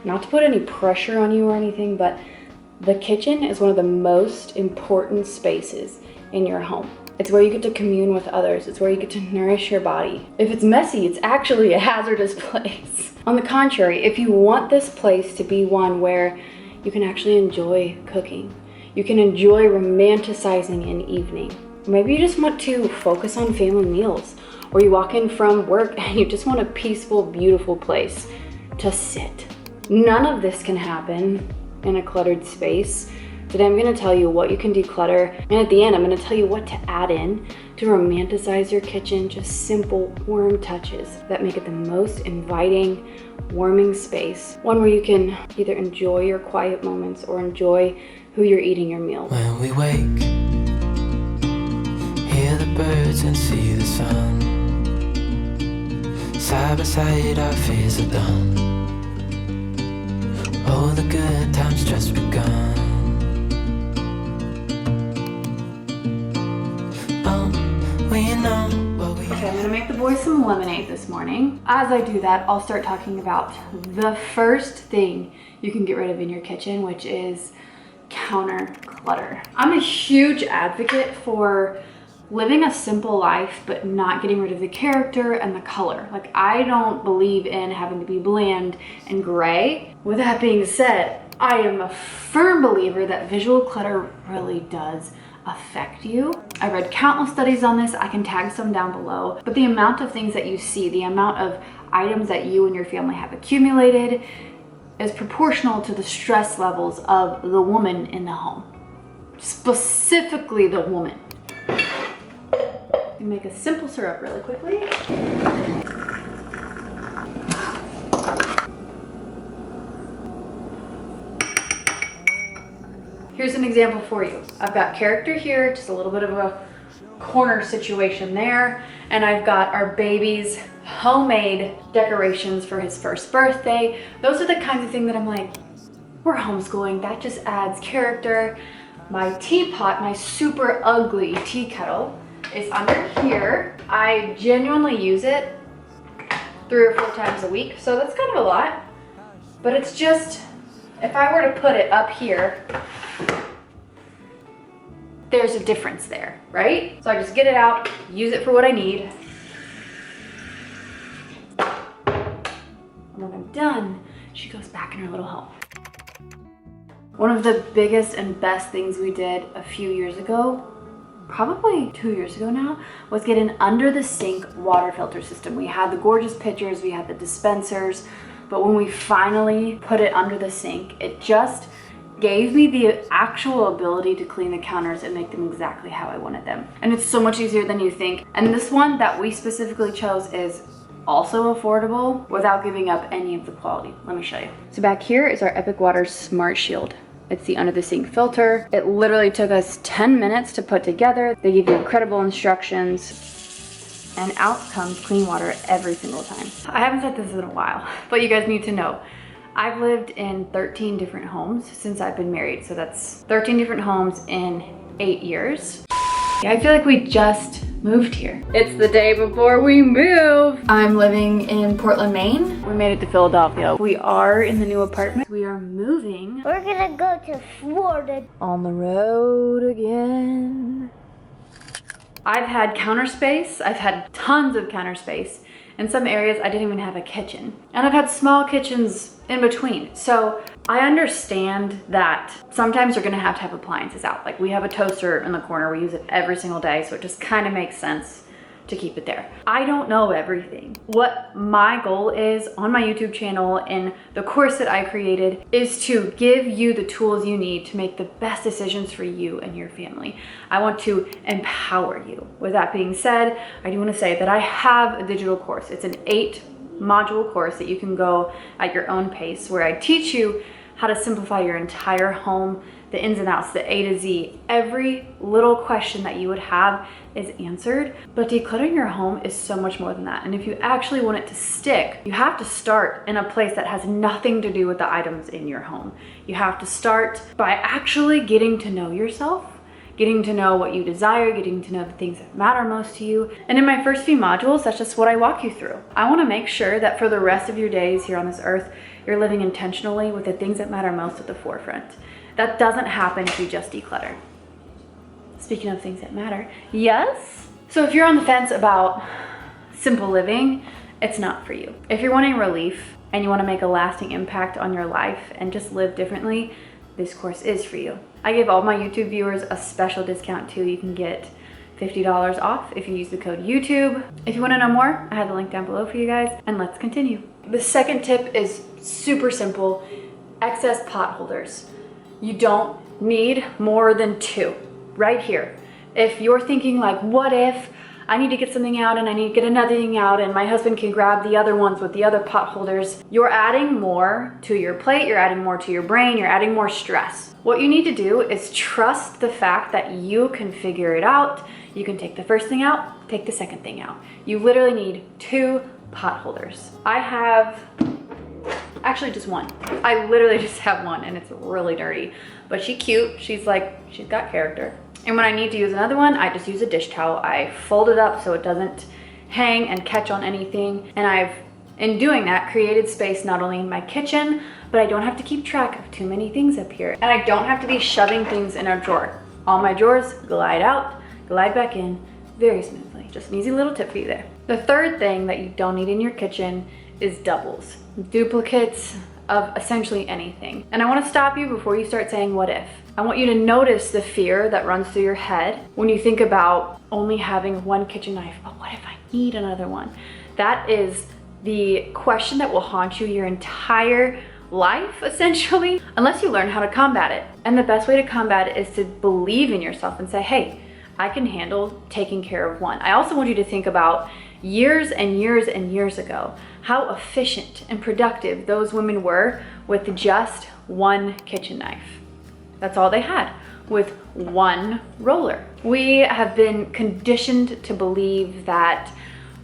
not to put any pressure on you or anything, but the kitchen is one of the most important spaces in your home. It's where you get to commune with others. It's where you get to nourish your body. If it's messy, it's actually a hazardous place. On the contrary, if you want this place to be one where you can actually enjoy cooking, you can enjoy romanticizing an evening. Maybe you just want to focus on family meals, or you walk in from work and you just want a peaceful, beautiful place to sit. None of this can happen in a cluttered space. Today I'm gonna tell you what you can declutter, and at the end I'm gonna tell you what to add in to romanticize your kitchen, just simple, warm touches that make it the most inviting, warming space. One where you can either enjoy your quiet moments or enjoy who you're eating your meal. When we wake, hear the birds and see the sun. Side by side our fears are done. Oh, the good times just begun. Okay, I'm gonna make the boys some lemonade this morning. As I do that, I'll start talking about the first thing you can get rid of in your kitchen, which is counter clutter. I'm a huge advocate for living a simple life, but not getting rid of the character and the color. Like, I don't believe in having to be bland and gray. With that being said, I am a firm believer that visual clutter really does affect you. I read countless studies on this. I can tag some down below, but the amount of things that you see, the amount of items that you and your family have accumulated is proportional to the stress levels of the woman in the home, specifically the woman. Make a simple syrup really quickly. Here's an example for you. I've got character here, just a little bit of a corner situation there. And I've got our baby's homemade decorations for his first birthday. Those are the kinds of things that I'm like, we're homeschooling, that just adds character. My teapot, my super ugly tea kettle, is under here. I genuinely use it 3 or 4 times a week, so that's kind of a lot. But it's just, if I were to put it up here, there's a difference there, right? So I just get it out, use it for what I need. And when I'm done, she goes back in her little home. One of the biggest and best things we did a few years ago, probably 2 years ago now, was get an under the sink water filter system. We had the gorgeous pitchers, we had the dispensers, but when we finally put it under the sink, it just gave me the actual ability to clean the counters and make them exactly how I wanted them. And it's so much easier than you think. And this one that we specifically chose is also affordable without giving up any of the quality. Let me show you. So back here is our Epic Water Smart Shield. It's the under the sink filter. It literally took us 10 minutes to put together. They give you incredible instructions, and out comes clean water every single time. I haven't said this in a while, but you guys need to know. I've lived in 13 different homes since I've been married. So that's 13 different homes in 8 years. Yeah, I feel like we just moved here. It's the day before we move. I'm living in Portland, Maine. We made it to Philadelphia. We are in the new apartment. We are moving. We're gonna go to Florida. On the road again. I've had counter space. I've had tons of counter space. In some areas, I didn't even have a kitchen. And I've had small kitchens in between. So I understand that sometimes you're gonna have appliances out. Like, we have a toaster in the corner. We use it every single day. So it just kind of makes sense to keep it there. I don't know everything. What my goal is on my YouTube channel and the course that I created is to give you the tools you need to make the best decisions for you and your family. I want to empower you. With that being said, I do want to say that I have a digital course. It's an 8-module course that you can go at your own pace, where I teach you how to simplify your entire home, the ins and outs, the A to Z. Every little question that you would have is answered. But decluttering your home is so much more than that. And if you actually want it to stick, you have to start in a place that has nothing to do with the items in your home. You have to start by actually getting to know yourself, getting to know what you desire, getting to know the things that matter most to you. And in my first few modules, that's just what I walk you through. I want to make sure that for the rest of your days here on this earth, you're living intentionally with the things that matter most at the forefront. That doesn't happen if you just declutter. Speaking of things that matter, yes? So if you're on the fence about simple living, it's not for you. If you're wanting relief and you want to make a lasting impact on your life and just live differently, this course is for you. I give all my YouTube viewers a special discount too. You can get $50 off if you use the code YouTube. If you want to know more, I have the link down below for you guys, and let's continue. The second tip is super simple: excess pot holders. You don't need more than 2 right here. If you're thinking like, what if I need to get something out and I need to get another thing out and my husband can grab the other ones with the other pot holders, you're adding more to your plate, you're adding more to your brain, you're adding more stress. What you need to do is trust the fact that you can figure it out. You can take the first thing out, take the second thing out. You literally need 2 pot holders. I have actually just one. I literally just have one, and it's really dirty, but she's cute. She's got character. And when I need to use another one, I just use a dish towel. I fold it up so it doesn't hang and catch on anything. And I've, in doing that, created space not only in my kitchen, but I don't have to keep track of too many things up here. And I don't have to be shoving things in a drawer. All my drawers glide out, glide back in very smoothly. Just an easy little tip for you there. The third thing that you don't need in your kitchen is doubles, duplicates of essentially anything. And I want to stop you before you start saying what if. I want you to notice the fear that runs through your head when you think about only having one kitchen knife. But what if I need another one? That is the question that will haunt you your entire life, essentially, unless you learn how to combat it. And the best way to combat it is to believe in yourself and say, hey, I can handle taking care of one. I also want you to think about years and years and years ago, how efficient and productive those women were with just one kitchen knife. That's all they had, with one roller. We have been conditioned to believe that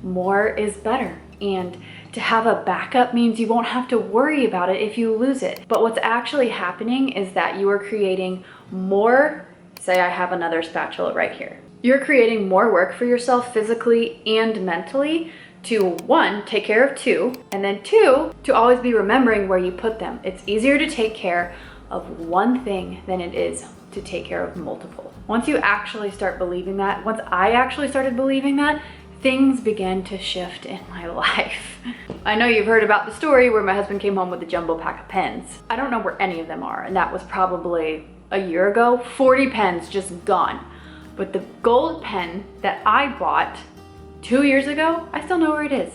more is better, and to have a backup means you won't have to worry about it if you lose it. But what's actually happening is that you are creating more. Say I have another spatula right here. You're creating more work for yourself physically and mentally to, 1, take care of 2, and then 2, to always be remembering where you put them. It's easier to take care of one thing than it is to take care of multiple. Once you actually start believing that, once I actually started believing that, things began to shift in my life. I know you've heard about the story where my husband came home with a jumbo pack of pens. I don't know where any of them are, and that was probably a year ago. 40 pens just gone. But the gold pen that I bought 2 years ago, I still know where it is.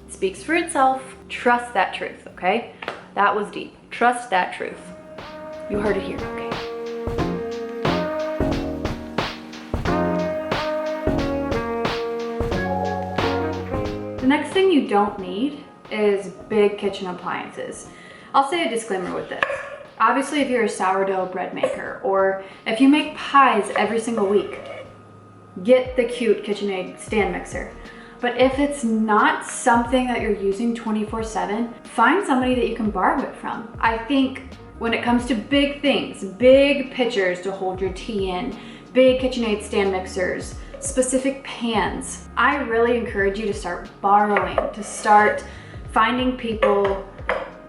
It speaks for itself. Trust that truth, okay? That was deep. Trust that truth. You heard it here, okay? The next thing you don't need is big kitchen appliances. I'll say a disclaimer with this. Obviously, if you're a sourdough bread maker, or if you make pies every single week, get the cute KitchenAid stand mixer. But if it's not something that you're using 24/7, find somebody that you can borrow it from. I think when it comes to big things, big pitchers to hold your tea in, big KitchenAid stand mixers, specific pans, I really encourage you to start borrowing, to start finding people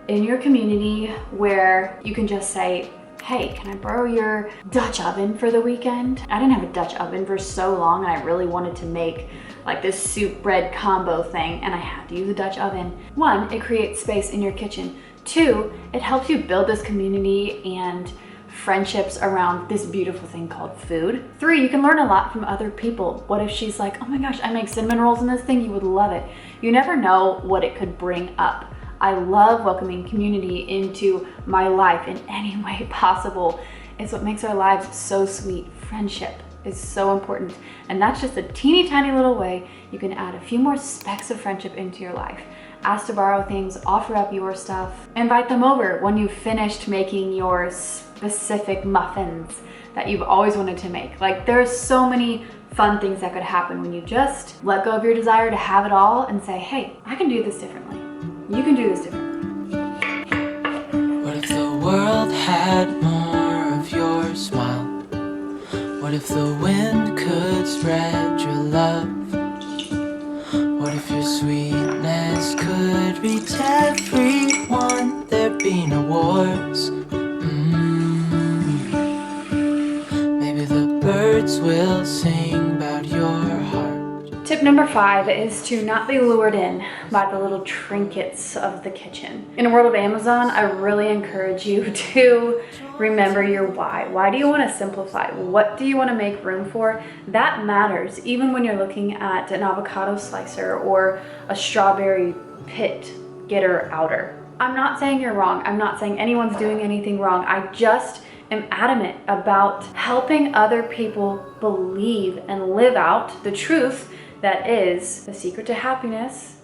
in your community where you can just say, hey, can I borrow your Dutch oven for the weekend? I didn't have a Dutch oven for so long, and I really wanted to make like this soup bread combo thing, and I had to use a Dutch oven. 1, it creates space in your kitchen. 2, it helps you build this community and friendships around this beautiful thing called food. 3, you can learn a lot from other people. What if she's like, oh my gosh, I make cinnamon rolls in this thing, you would love it. You never know what it could bring up. I love welcoming community into my life in any way possible. It's what makes our lives so sweet. Friendship is so important. And that's just a teeny tiny little way you can add a few more specks of friendship into your life. Ask to borrow things, offer up your stuff, invite them over when you've finished making your specific muffins that you've always wanted to make. Like, there's so many fun things that could happen when you just let go of your desire to have it all and say, hey, I can do this differently. You can do this differently. What if the world had more of your smile? What What if the wind could spread your love? What if your sweetness could reach everyone? There'd be no wars. Maybe the birds will sing about your heart. Tip number 5 is to not be lured in by the little trinkets of the kitchen. In a world of Amazon, I really encourage you to remember your why. Why do you want to simplify? What do you want to make room for? That matters even when you're looking at an avocado slicer or a strawberry pit getter outer. I'm not saying you're wrong. I'm not saying anyone's doing anything wrong. I just am adamant about helping other people believe and live out the truth that is the secret to happiness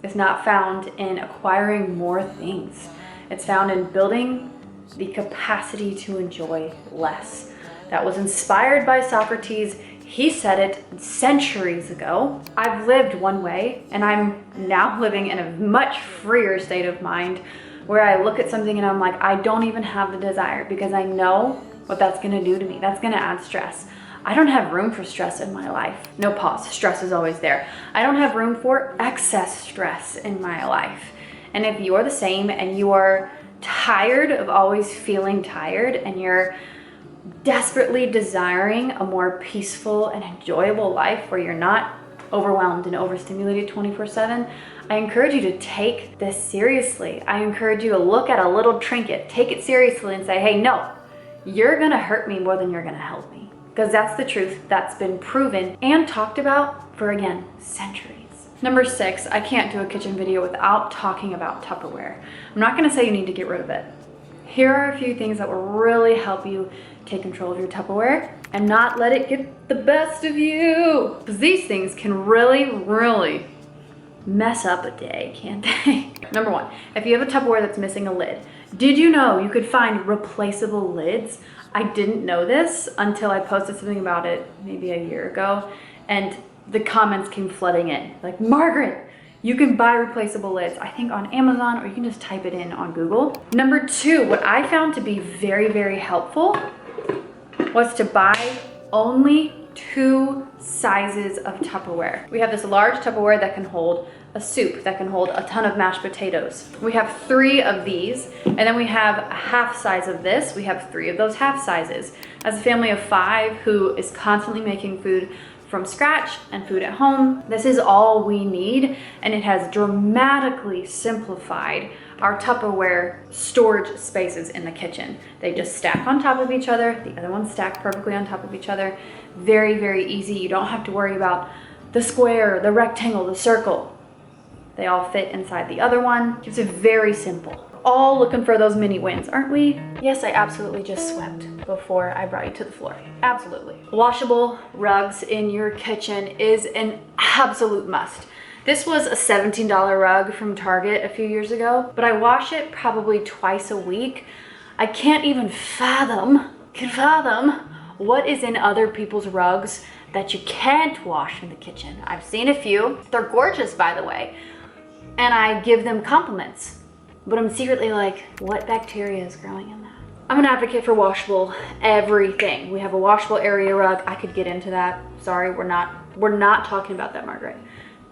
is not found in acquiring more things. It's found in building the capacity to enjoy less. That was inspired by Socrates. He said it centuries ago. I've lived one way, and I'm now living in a much freer state of mind where I look at something and I'm like, I don't even have the desire because I know what that's gonna do to me. That's gonna add stress. I don't have room for stress in my life. No pause, stress is always there. I don't have room for excess stress in my life. And if you're the same and you are tired of always feeling tired and you're desperately desiring a more peaceful and enjoyable life where you're not overwhelmed and overstimulated 24/7, I encourage you to take this seriously. I encourage you to look at a little trinket, take it seriously and say, hey, no, you're gonna hurt me more than you're gonna help me. Because that's the truth that's been proven and talked about for, again, centuries. Number 6, I can't do a kitchen video without talking about Tupperware. I'm not gonna say you need to get rid of it. Here are a few things that will really help you take control of your Tupperware and not let it get the best of you. Because these things can really mess up a day, can't they? Number 1, if you have a Tupperware that's missing a lid, did you know you could find replaceable lids? I didn't know this until I posted something about it maybe a year ago, and the comments came flooding in. Like, Margaret, you can buy replaceable lids, I think on Amazon, or you can just type it in on Google. Number 2, what I found to be very helpful was to buy only 2 sizes of Tupperware. We have this large Tupperware that can hold a soup, that can hold a ton of mashed potatoes. We have 3 of these, and then we have a half size of this. We have 3 of those half sizes. As a family of 5 who is constantly making food from scratch and food at home, this is all we need, and it has dramatically simplified our Tupperware storage spaces in the kitchen. They just stack on top of each other. The other ones stack perfectly on top of each other. Very easy. You don't have to worry about the square, the rectangle, the circle. They all fit inside the other one. It's very simple. All looking for those mini wins, aren't we? Yes, I absolutely just swept before I brought you to the floor. Absolutely. Washable rugs in your kitchen is an absolute must. This was a $17 rug from Target a few years ago, but I wash it probably twice a week. I can't even fathom what is in other people's rugs that you can't wash in the kitchen. I've seen a few. They're gorgeous, by the way, and I give them compliments, but I'm secretly like, what bacteria is growing in that? I'm an advocate for washable everything. We have a washable area rug. I could get into that. Sorry, we're not talking about that, Margaret.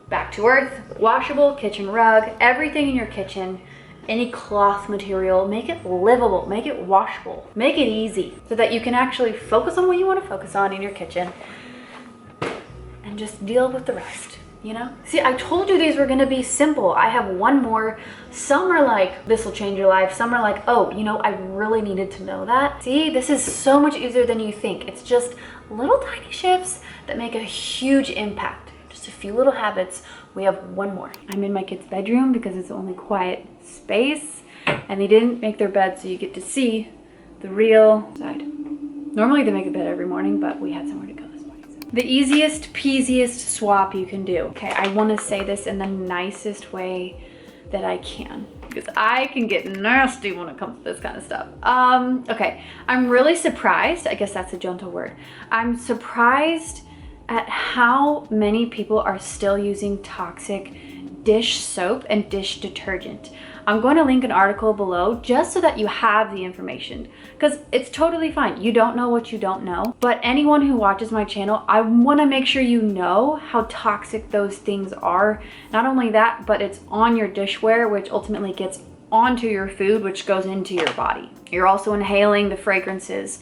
Back to earth. Washable kitchen rug, everything in your kitchen, any cloth material, make it livable, make it washable, make it easy so that you can actually focus on what you want to focus on in your kitchen and just deal with the rest, you know? See, I told you these were gonna be simple. I have one more. Some are like, this will change your life. Some are like, oh, you know, I really needed to know that. See, this is so much easier than you think. It's just little tiny shifts that make a huge impact. Just a few little habits. We have one more. I'm in my kid's bedroom because it's the only quiet space, and they didn't make their bed so you get to see the real side. Normally they make a bed every morning, but we had somewhere to go this morning. So. The easiest peasiest swap you can do. Okay, I want to say this in the nicest way that I can, because I can get nasty when it comes to this kind of stuff. Okay, I'm really surprised. I guess that's a gentle word. I'm surprised at how many people are still using toxic dish soap and dish detergent. I'm going to link an article below just so that you have the information, because it's totally fine. You don't know what you don't know, but anyone who watches my channel, I want to make sure you know how toxic those things are. Not only that, but it's on your dishware, which ultimately gets onto your food, which goes into your body. You're also inhaling the fragrances.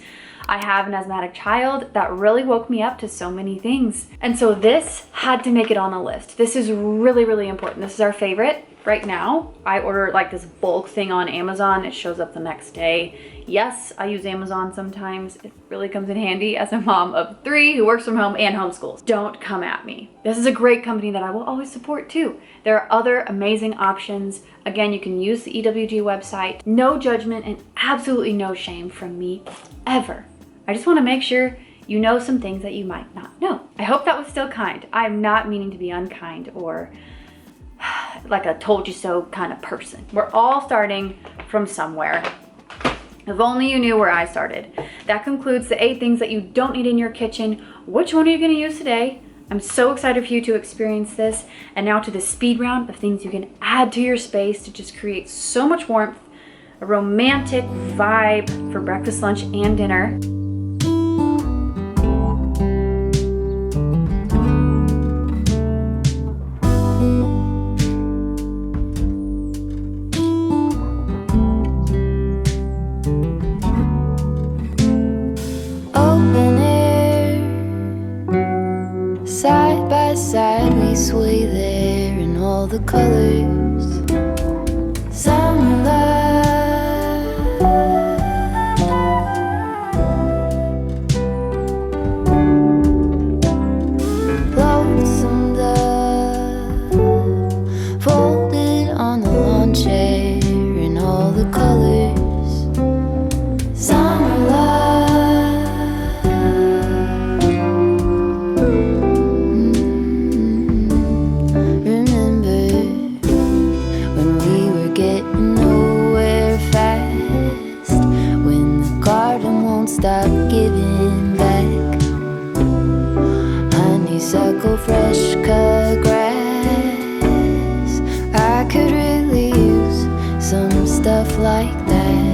I have an asthmatic child. That really woke me up to so many things. And so this had to make it on the list. This is really, really important. This is our favorite right now. I order like this bulk thing on Amazon. It shows up the next day. Yes, I use Amazon sometimes. It really comes in handy as a mom of 3 who works from home and homeschools. Don't come at me. This is a great company that I will always support too. There are other amazing options. Again, you can use the EWG website. No judgment and absolutely no shame from me ever. I just want to make sure you know some things that you might not know. I hope that was still kind. I'm not meaning to be unkind or like a told you so kind of person. We're all starting from somewhere. If only you knew where I started. That concludes the 8 things that you don't need in your kitchen. Which one are you going to use today? I'm so excited for you to experience this. And now to the speed round of things you can add to your space to just create so much warmth, a romantic vibe for breakfast, lunch, and dinner. Side by side we sway there in all the colors. Summer love, lonesome dove, folded on the lawn chair in all the colors. Summer love. Stop giving back. Honeysuckle, fresh cut grass. I could really use some stuff like that.